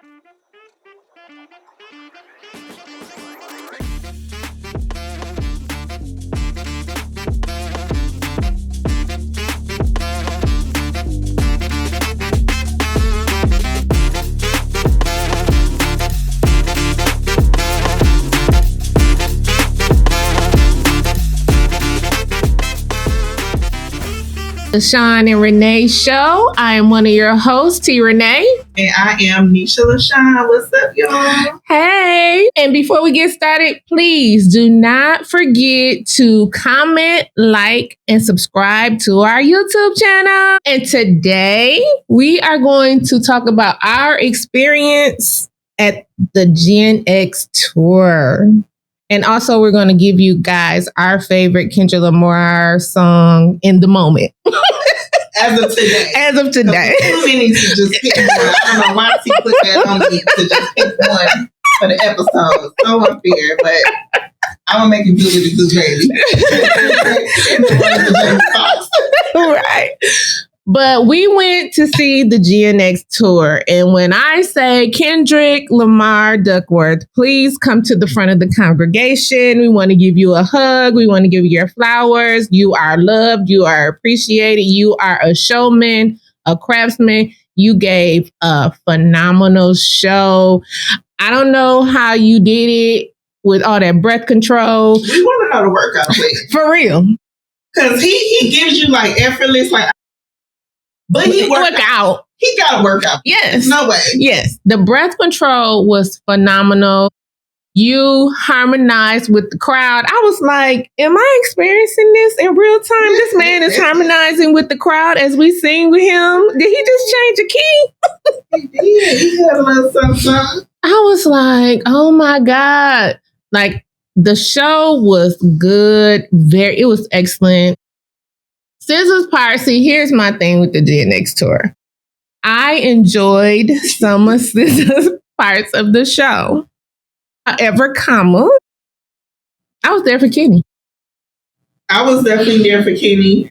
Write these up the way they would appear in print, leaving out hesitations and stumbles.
The Shawn and Renee Show. I am one of your hosts, T. Renee. And I am Nisha LaShawn. What's up, y'all? Hey. And before we get started, please do not forget to comment, like, and subscribe to our YouTube channel. And today we are going to talk about our experience at the Gnx Tour. And also, we're going to give you guys our favorite Kendrick Lamar song in the moment. As of today. As of today. Too many to just pick one. I don't know why she put that on me to just pick one for the episode. So unfair, but I'm going to make you do what you do, baby. Right. But we went to see the Gnx Tour. And when I say Kendrick Lamar Duckworth, please come to the front of the congregation. We want to give you a hug. We want to give you your flowers. You are loved. You are appreciated. You are a showman, a craftsman. You gave a phenomenal show. I don't know how you did it with all that breath control. We want to know the workout, please. For real. Because he gives you like effortless, like, but he work out. He got to work out. Yes. No way. Yes. The breath control was phenomenal. You harmonized with the crowd. I was like, am I experiencing this in real time? This man is harmonizing with the crowd as we sing with him. Did he just change a key? He did. He had a little something. I was like, oh my God. Like, the show was good. It was excellent. SZA's part, see, here's my thing with the Gnx Tour. I enjoyed some of SZA's parts of the show. However, I was there for Kenny. I was definitely there for Kenny,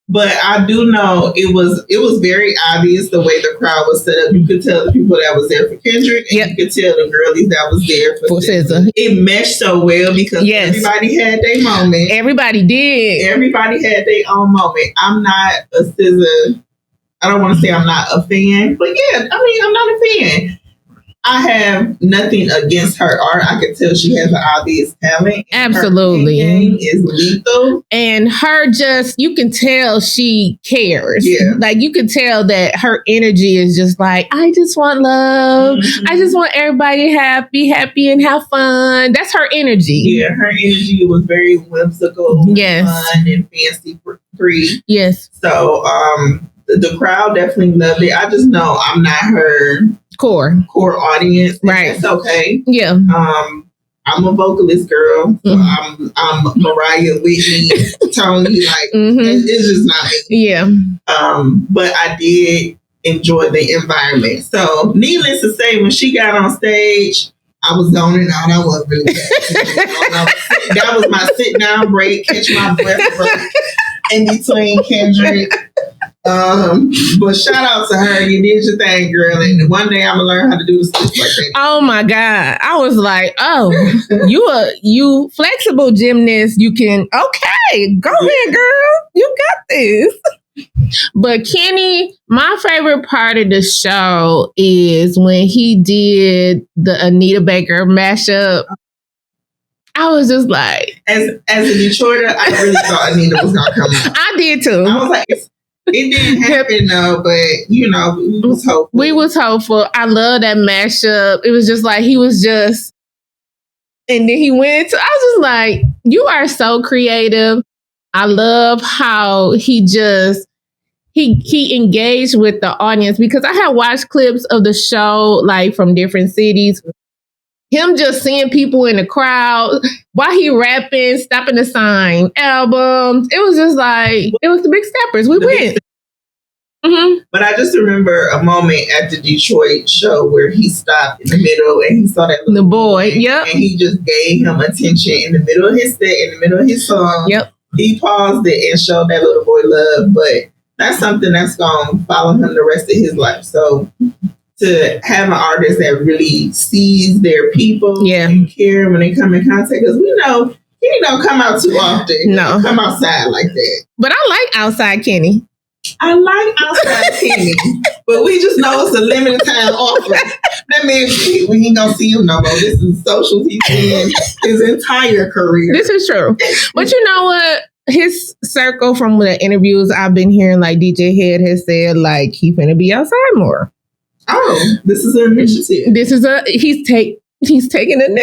but I do know it was very obvious the way the crowd was set up. You could tell the people that was there for Kendrick, and you could tell the girlies that was there for SZA. It meshed so well because everybody had their moment. Everybody did. Everybody had their own moment. I'm not a SZA. I don't want to say I'm not a fan, but yeah, I mean, I'm not a fan. I have nothing against her art. I can tell she has an obvious talent. Absolutely. Her game is lethal. And you can tell she cares. Yeah. Like, you can tell that her energy is just like, I just want love. Mm-hmm. I just want everybody happy and have fun. That's her energy. Yeah, her energy was very whimsical, fun, and fancy free. Yes. So, the crowd definitely loved it. I just know I'm not her core audience. Right. It's okay. Yeah. I'm a vocalist girl. So I'm Mariah, Whitney, Tony. Like, it's just not me. Yeah. But I did enjoy the environment. So, needless to say, when she got on stage, I was zoning out. I wasn't really that was my sit down break, catch my breath break in between Kendrick. But shout out to her. You did your thing, girl. And one day I'm gonna learn how to do the stuff like that. Oh my God. I was like, oh, you flexible gymnast. You can, okay, go ahead, girl. You got this. But Kenny, my favorite part of the show is when he did the Anita Baker mashup. I was just like, as a Detroiter, I really thought Anita was gonna come out. I did too. I was like, it didn't happen though, but we was hopeful. We was hopeful. I love that mashup. It was just like he was just, and then he went to, I was just like, you are so creative. I love how he engaged with the audience, because I had watched clips of the show like from different cities. Him just seeing people in the crowd while he rapping, stopping to sign albums. It was just like, it was the Big Steppers. We went. But I just remember a moment at the Detroit show where he stopped in the middle and he saw that little boy. Yep. And he just gave him attention in the middle of his set, in the middle of his song. Yep. He paused it and showed that little boy love. But that's something that's going to follow him the rest of his life. So to have an artist that really sees their people and care when they come in contact. Because we know Kenny don't come out too often. No. He don't come outside like that. But I like outside Kenny. I like outside Kenny. But we just know it's a limited time offer. That means we ain't gonna see him no more. This is social he's in his entire career. This is true. But you know what? His circle from the interviews I've been hearing, like DJ Head has said, like he finna be outside more. Oh, this is an initiative. He's taking an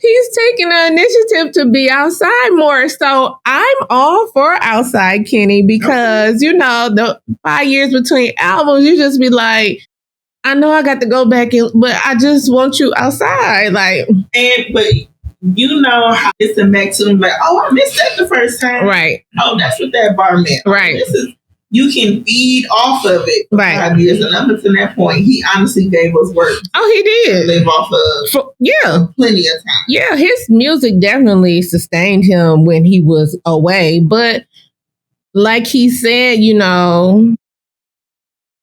He's taking an initiative to be outside more. So I'm all for outside Kenny because, you know, the 5 years between albums, you just be like, I know I got to go back in, but I just want you outside. But you know how listen back to them like, oh, I missed that the first time. Right. Oh, that's what that bar meant. Right. You can feed off of it for 5 years. And up until that point, he honestly gave us work. Oh, he did. To live off of plenty of time. Yeah, his music definitely sustained him when he was away. But like he said, you know,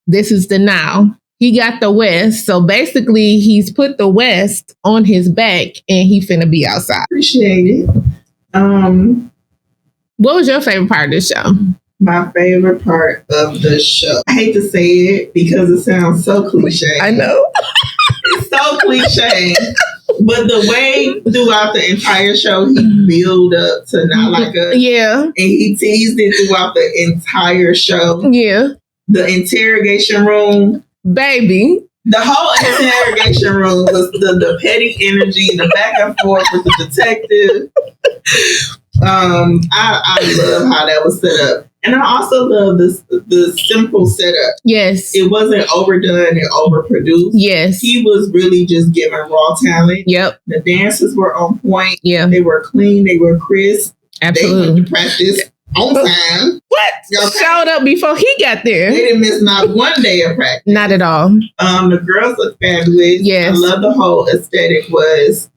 this is the now. He got the West. So basically, he's put the West on his back and he finna be outside. Appreciate it. What was your favorite part of the show? My favorite part of the show. I hate to say it because it sounds so cliche. I know. It's so cliche. But the way throughout the entire show he built up to Not Like Us. Yeah. And he teased it throughout the entire show. Yeah. The interrogation room. Baby. The whole interrogation room was the petty energy, the back and forth with the detective. I love how that was set up. And I also love the simple setup. Yes. It wasn't overdone and overproduced. Yes. He was really just giving raw talent. Yep. The dances were on point. Yeah. They were clean. They were crisp. Absolutely. They went to practice on time. What? Okay. Showed up before he got there. They didn't miss not one day of practice. Not at all. The girls look fabulous. Yes. I love the whole aesthetic was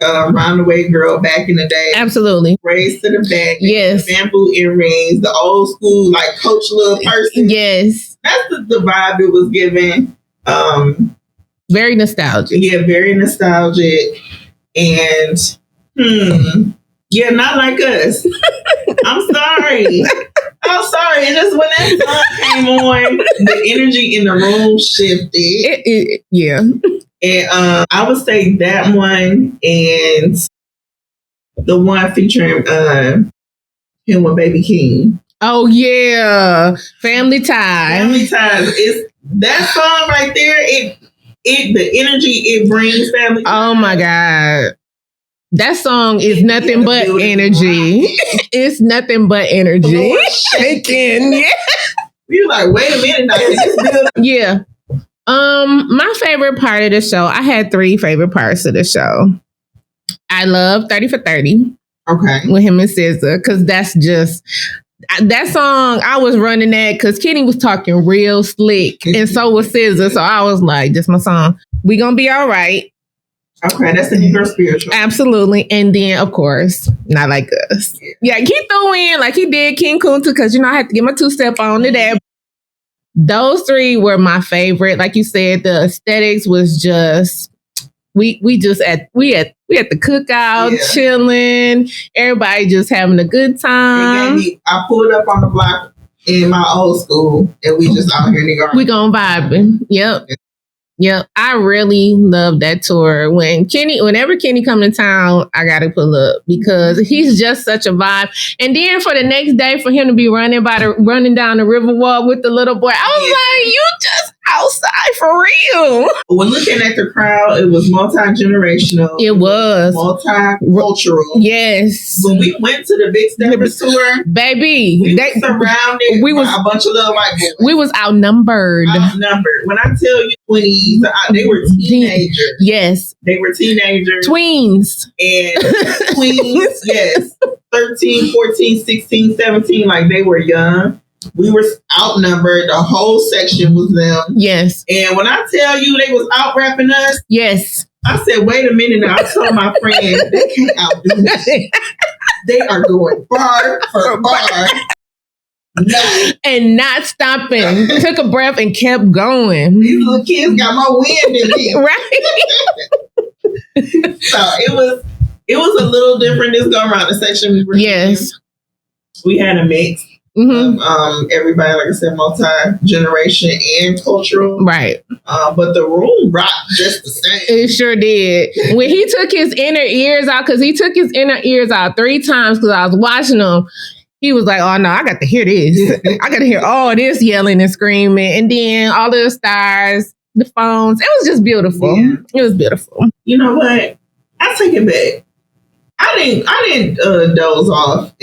roundaway girl back in the day. Absolutely. Raised to the back. Yes. Bamboo earrings. The old school, like Coach Lil person. Yes. That's the vibe it was giving. Very nostalgic. Yeah, very nostalgic. And, yeah, Not Like Us. I'm sorry. I'm sorry. And just when that song came on, the energy in the room shifted. Yeah. And I would say that one and the one featuring him with Baby King. Oh yeah, Family Ties. Family Ties. It's that song right there. The energy it brings. Family Ties. Oh my God, that song is nothing but energy. It's nothing but energy. Shaking. Yeah. You're like, wait a minute now. Yeah. My favorite part of the show, I had 3 favorite parts of the show. I love 30 for 30. Okay. With him and SZA, because that's just that song. I was running that because Kenny was talking real slick, and so was SZA. So I was like, "This my song. We gonna be all right." Okay, that's the girl spiritual. Absolutely, and then of course, Not Like Us. Yeah, he threw in like he did King Kunta because I had to get my 2-step on to that. Those 3 were my favorite. Like you said, the aesthetics was just we at the cookout, chilling, everybody just having a good time. I pulled up on the block in my old school, and we just out here in the garden. We gonna vibing. Yep. I really love that tour. Whenever Kenny come to town, I gotta pull up because he's just such a vibe. And then for the next day, for him to be running down the Riverwalk with the little boy, I was like, you just outside for real. When looking at the crowd, it was multi-generational. It was multicultural. Yes. When we went to the Big Steppers tour, baby, we were surrounded by a bunch of little white boys. We was outnumbered. When I tell you 20s, they were teenagers. Yes. They were teenagers. Tweens. And tweens, yes. 13, 14, 16, 17, like they were young. We were outnumbered. The whole section was them. Yes. And when I tell you they was out rapping us, yes. I said, wait a minute now. I told my friend, they can't outdo us. They are going bar for bar. and not stopping. Took a breath and kept going. These little kids got more wind than me. Right. So it was a little different this go around the section we were in. We had a mix of everybody, like I said, multi-generation and cultural. Right. But the room rocked just the same. It sure did. When he took his inner ears out, because he took his inner ears out 3 times because I was watching him, he was like, oh no, I got to hear this. I got to hear all this yelling and screaming. And then all the stars, the phones. It was just beautiful. Yeah. It was beautiful. You know what? I take it back. I didn't doze off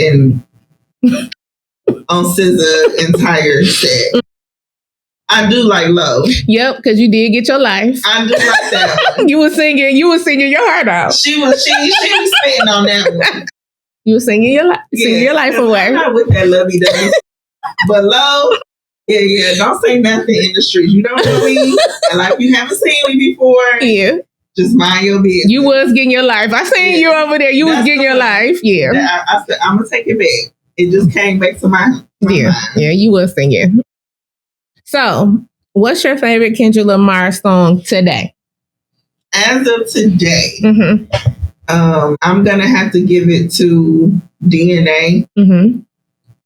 on SZA's entire set. I do like Low. Yep, because you did get your life. I do like that one. You were singing your heart out. She was spitting on that one. You were singing your life away. I'm not with that lovey-dovey. But Low, yeah, don't say nothing in the streets. You don't know me. And like you haven't seen me before. Yeah. Just mind your business. You was getting your life. I seen you over there. You was getting your life. Yeah. I said, I'm going to take it back. It just came back to my mind. Yeah, you was singing. So, what's your favorite Kendrick Lamar song today? As of today, I'm going to have to give it to DNA.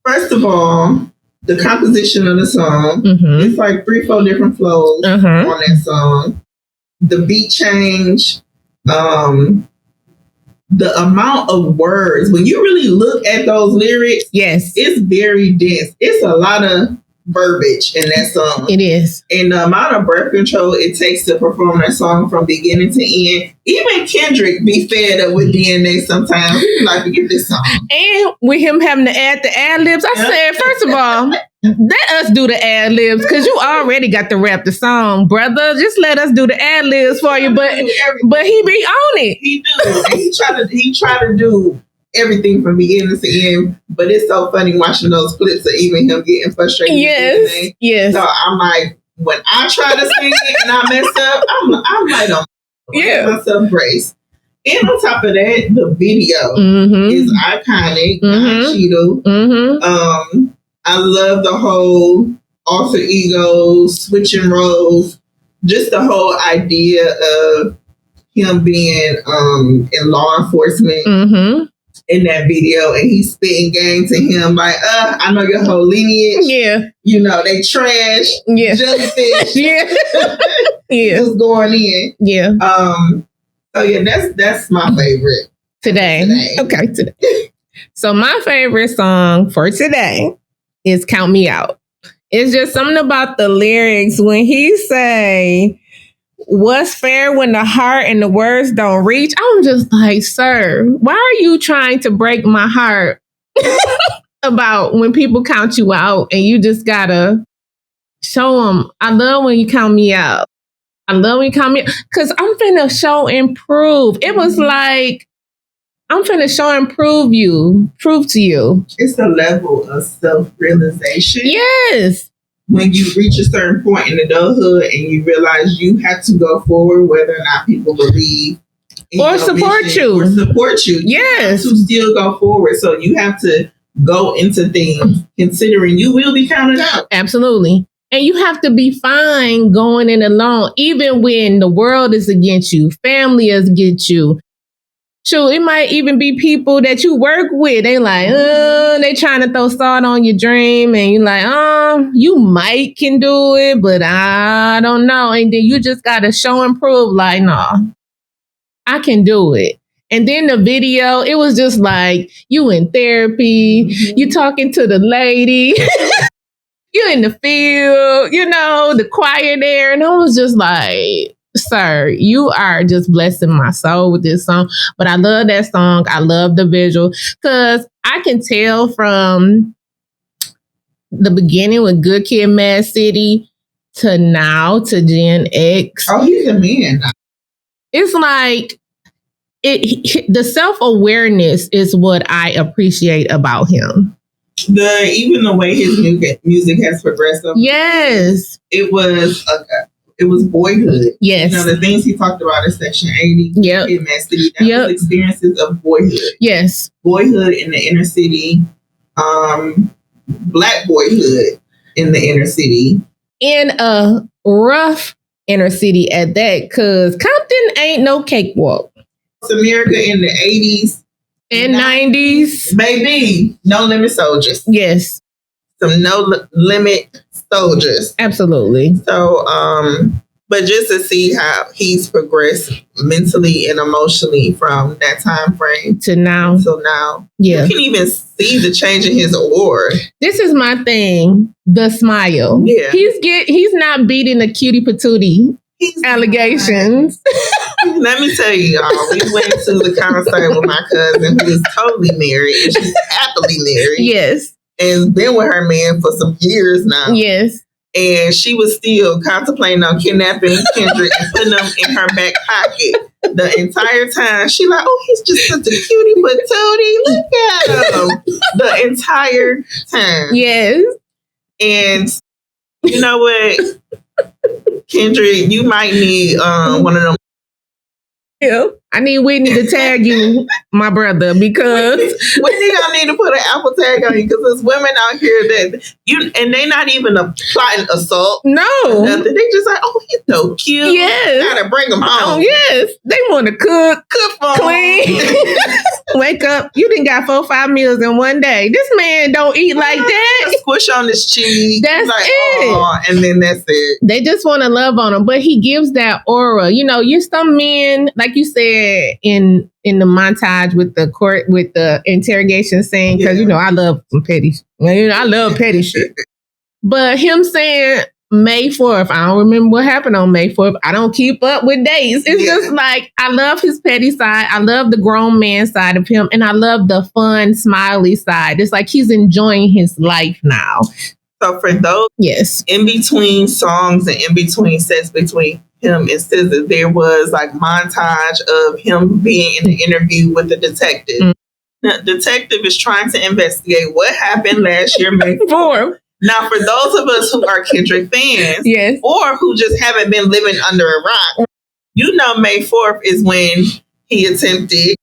First of all, the composition of the song, it's like 3-4 different flows on that song. The beat change, the amount of words, when you really look at those lyrics, it's very dense. It's a lot of verbiage in that song. It is. And the amount of breath control it takes to perform that song from beginning to end. Even Kendrick be fed up with DNA sometimes. He be like, forget this song. And with him having to add the ad-libs, I said, first of all, let us do the ad-libs, because you already got to rap the song, brother. Just let us do the ad-libs for you. But he be on it. He do. And he try to do everything from beginning to end. But it's so funny watching those clips of even him getting frustrated. Yes. So I'm like, when I try to sing it and I mess up, I'm like, give myself grace. And on top of that, the video is iconic. Cheeto. I love the whole alter ego, switching roles, just the whole idea of him being in law enforcement in that video, and he's spitting game to him like, I know your whole lineage. Yeah. You know, they trash, jellyfish. Just going in. Yeah. So yeah, that's my favorite. Today. Okay, today. So my favorite song for today is Count Me Out. It's just something about the lyrics when he say, what's fair when the heart and the words don't reach? I'm just like, sir, why are you trying to break my heart about when people count you out and you just gotta show them, I love when you count me out. I love when you count me out because I'm finna show and prove. It was like, I'm finna show and prove to you. It's a level of self-realization. Yes. When you reach a certain point in adulthood and you realize you have to go forward whether or not people believe or support you. Or support you. Yes. You have to still go forward. So you have to go into things considering you will be counted out. Absolutely. And you have to be fine going in alone, even when the world is against you, family is against you. Sure, it might even be people that you work with. They like, they trying to throw salt on your dream. And you're like, you might can do it, but I don't know. And then you just got to show and prove like, no, I can do it. And then the video, it was just like, you in therapy, you talking to the lady, you in the field, you know, the choir there. And I was just like, sir, you are just blessing my soul with this song. But I love that song. I love the visual because I can tell from the beginning with Good Kid, Mad City to now to Gen X. Oh, he's a man. It's like the self-awareness is what I appreciate about him. Even the way his music has progressed. Yes. It was boyhood. Yes. You know, the things he talked about in Section 80. Yep. In that city. That was experiences of boyhood. Yes. Boyhood in the inner city. black boyhood in the inner city. In a rough inner city at that, because Compton ain't no cakewalk. It's America in the 80s and 90s. Baby, no limit soldiers. Yes. Some no limit soldiers. Absolutely. So, but just to see how he's progressed mentally and emotionally from that time frame to now. So now, yeah, you can even see the change in his aura. This is my thing. The smile. Yeah, he's not beating the cutie patootie allegations. Let me tell you, y'all. We went to the concert with my cousin who is totally married and she's happily married. Yes, and been with her man for some years now. Yes. And she was still contemplating on kidnapping Kendrick and putting him in her back pocket the entire time. She like, oh, he's just such a cutie patootie. Look at him. The entire time. Yes. And you know what? Kendrick, you might need one of them. Yeah. I need Whitney to tag you, my brother, because Whitney gonna need to put an Apple tag on you because there's women out here that and they not even plotting assault. No, nothing. They just like, oh, he's so cute. Yes, gotta bring him home. Oh, yes, they want to cook for clean, wake up. You didn't got 4-5 meals in one day. This man don't eat like that. Squish on his cheek. That's like, it. Oh, and then that's it. They just want to love on him, but he gives that aura. You know, you're some men, like you said in the montage with the interrogation scene, because you know I love some petty. I love petty shit. But him saying May 4th, I don't remember what happened on May 4th. I don't keep up with days. It's just like I love his petty side. I love the grown man side of him, and I love the fun, smiley side. It's like he's enjoying his life now. So for those in between songs and in between sets between him and SZA, there was like montage of him being in an interview with the detective. Mm-hmm. The detective is trying to investigate what happened last year, May 4th. Now, for those of us who are Kendrick fans, or who just haven't been living under a rock, you know May 4th is when he attempted,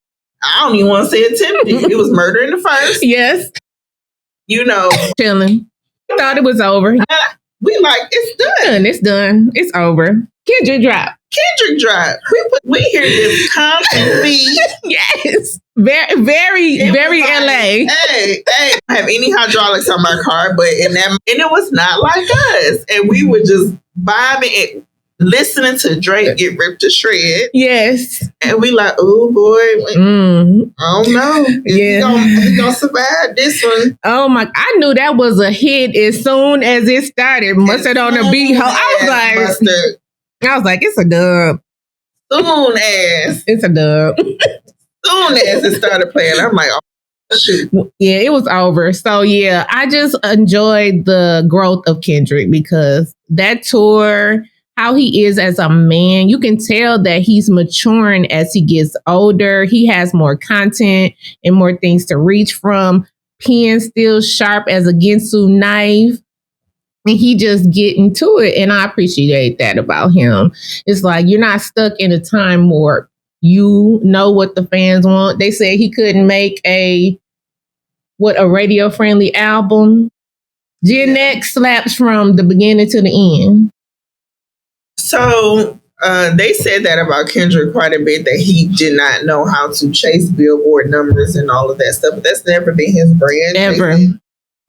I don't even want to say attempted, it was murder in the first. Yes. You know. Chilling. Thought it was over. We like, it's done. It's done. It's over. Kendrick drop. We hear this constantly. Yes. Very LA. Hey, I don't have any hydraulics on my car, but and it was not like us. And we were just vibing and listening to Drake get ripped to shreds. Yes. And we like, oh boy, I don't know. He gonna survive this one. Oh my, I knew that was a hit as soon as it started. Mustard on the beat. I was like, it's a dub. Soon as. It's a dub. Soon as it started playing, I'm like, oh, shoot. Yeah, it was over. So yeah, I just enjoyed the growth of Kendrick because that tour, how he is as a man, you can tell that he's maturing as he gets older. He has more content and more things to reach from. Pen still sharp as a Ginsu knife. And he just getting to it. And I appreciate that about him. It's like you're not stuck in a time warp. You know what the fans want. They said he couldn't make a radio friendly album. Gnx slaps from the beginning to the end. So they said that about Kendrick quite a bit, that he did not know how to chase Billboard numbers and all of that stuff. But that's never been his brand. Ever.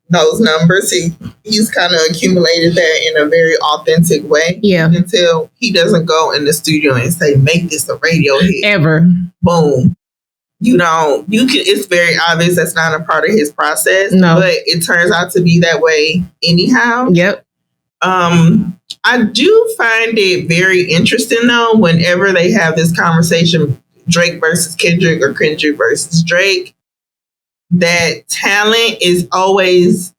Those numbers, he's kind of accumulated that in a very authentic way. Yeah. Until he doesn't go in the studio and say, make this a radio hit. Ever. Boom. You know, it's very obvious that's not a part of his process. No. But it turns out to be that way anyhow. Yep. I do find it very interesting though, whenever they have this conversation, Drake versus Kendrick or Kendrick versus Drake, that talent is always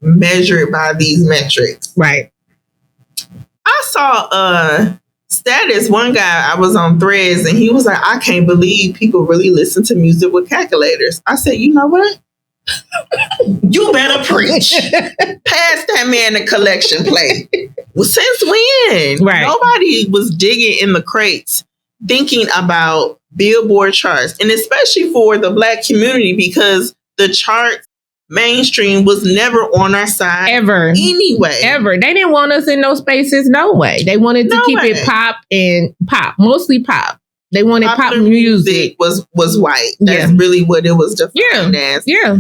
measured by these metrics. Right. I saw a status, one guy, I was on Threads, and he was like, I can't believe people really listen to music with calculators. I said, you know what? You better preach. Pass that man a collection plate. Well, since when? Right. Nobody was digging in the crates thinking about Billboard charts, and especially for the Black community, because the charts mainstream was never on our side ever. Anyway. Ever. They didn't want us in those spaces, no way. They wanted to keep it pop and pop, mostly pop. They wanted pop music. was white. That's really what it was defined as. Yeah.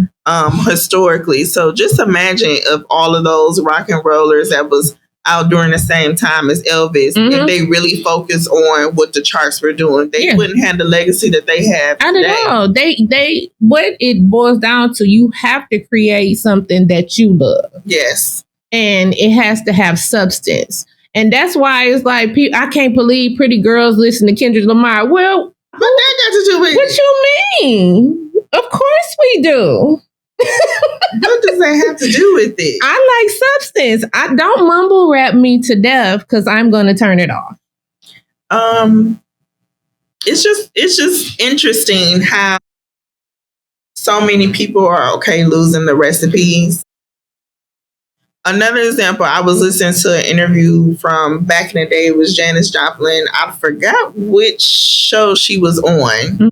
Historically. So just imagine of all of those rock and rollers that was out during the same time as Elvis, if they really focused on what the charts were doing, they wouldn't have the legacy that they have today. I don't know. They what it boils down to, you have to create something that you love. Yes. And it has to have substance. And that's why it's like, I can't believe pretty girls listen to Kendrick Lamar. Well, what that got to do with what you mean? Of course we do. What does that have to do with it? I like substance. I don't mumble rap me to death because I'm going to turn it off. It's just interesting how so many people are okay losing the recipes. Another example, I was listening to an interview from back in the day. It was Janis Joplin. I forgot which show she was on,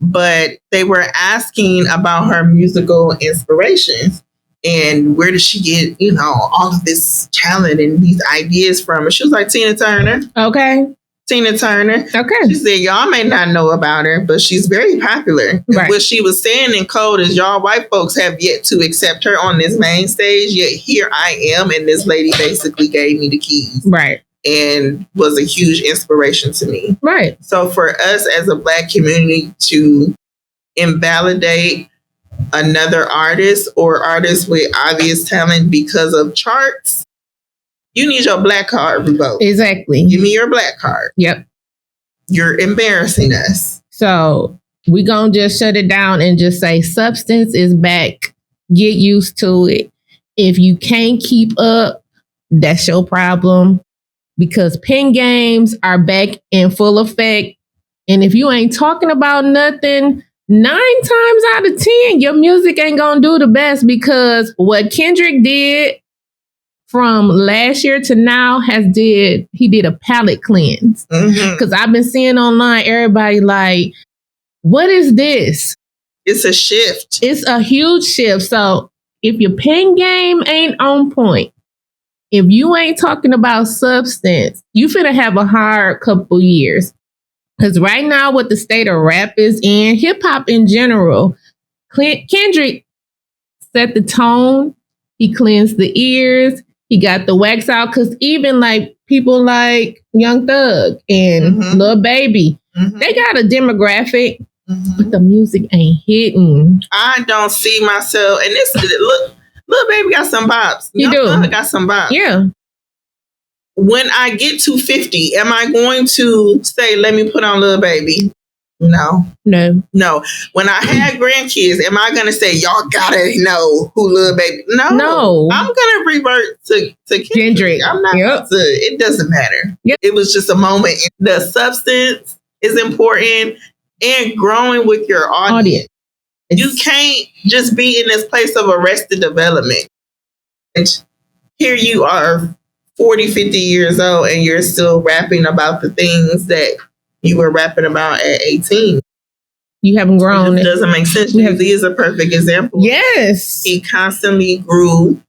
but they were asking about her musical inspirations and where did she get, all of this talent and these ideas from. And she was like, Tina Turner. Okay. Tina Turner. Okay. She said, y'all may not know about her, but she's very popular. Right. What she was saying in code is, y'all white folks have yet to accept her on this main stage, yet here I am, and this lady basically gave me the keys. Right. And was a huge inspiration to me. Right. So for us as a Black community to invalidate another artist or artists with obvious talent because of charts, you need your Black card revoked. Exactly. Give me your Black card. Yep. You're embarrassing us. So we're going to just shut it down and just say substance is back. Get used to it. If you can't keep up, that's your problem, because pen games are back in full effect. And if you ain't talking about nothing, 9 times out of 10, your music ain't going to do the best, because what Kendrick did from last year to now he did a palate cleanse. Because I've been seeing online, everybody like, what is this? It's a shift. It's a huge shift. So if your pen game ain't on point, if you ain't talking about substance, you finna have a hard couple years. Because right now, what the state of rap is in, hip hop in general, Kendrick set the tone. He cleansed the ears. He got the wax out, because even like people like Young Thug and Lil Baby, they got a demographic, but the music ain't hitting. I don't see myself, and this look, Lil Baby got some bops. Young Thug got some bops. Yeah. When I get to 50, am I going to say, let me put on Lil Baby? No. When I have grandkids, am I going to say, y'all gotta know who Lil Baby? No. I'm going to revert to Kendrick. I'm not going to. It doesn't matter. Yep. It was just a moment. The substance is important, and growing with your audience. You can't just be in this place of arrested development. And here you are, 40, 50 years old, and you're still rapping about the things that you were rapping about at 18. You haven't grown. It doesn't make sense. Jay-Z is a perfect example. Yes. He constantly grew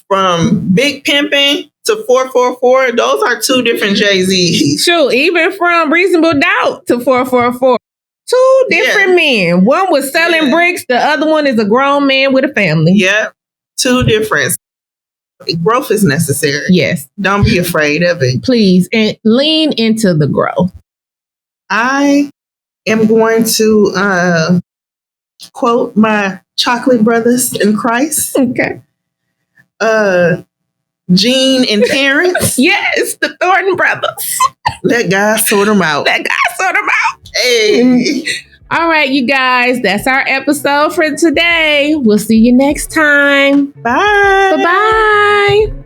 from Big Pimpin' to 444. Those are 2 different Jay-Z's. Sure. Even from Reasonable Doubt to 444. 2 different men. One was selling bricks. The other one is a grown man with a family. Yep. 2 different. Growth is necessary. Yes. Don't be afraid of it. Please. And lean into the growth. I am going to quote my chocolate brothers in Christ. Okay. Gene and Terrence. Yes, the Thornton brothers. Let God sort them out. Hey. All right, you guys, that's our episode for today. We'll see you next time. Bye. Bye-bye.